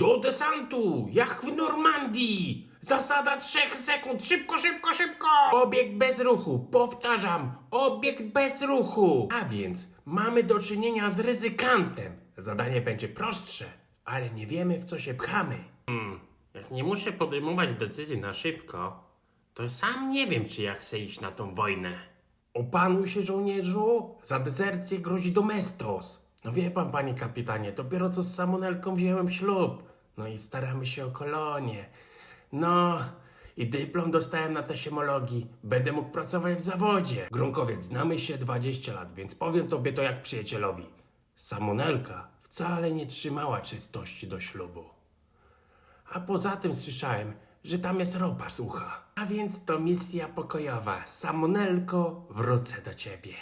Do desantu, jak w Normandii. Zasada 3 sekund, szybko, szybko, szybko. Obiekt bez ruchu, powtarzam, obiekt bez ruchu. A więc mamy do czynienia z ryzykantem. Zadanie będzie prostsze, ale nie wiemy, w co się pchamy. Jak nie muszę podejmować decyzji na szybko, to sam nie wiem, czy ja chcę iść na tą wojnę. Opanuj się, żołnierzu, za dezercję grozi domestos. No wie pan, panie kapitanie, dopiero co z Samonelką wziąłem ślub. No i staramy się o kolonię. No i dyplom dostałem na tasiemologii. Będę mógł pracować w zawodzie. Grunkowiec, znamy się 20 lat, więc powiem tobie to jak przyjacielowi. Samonelka wcale nie trzymała czystości do ślubu. A poza tym słyszałem, że tam jest ropa sucha. A więc to misja pokojowa. Samonelko, wrócę do ciebie.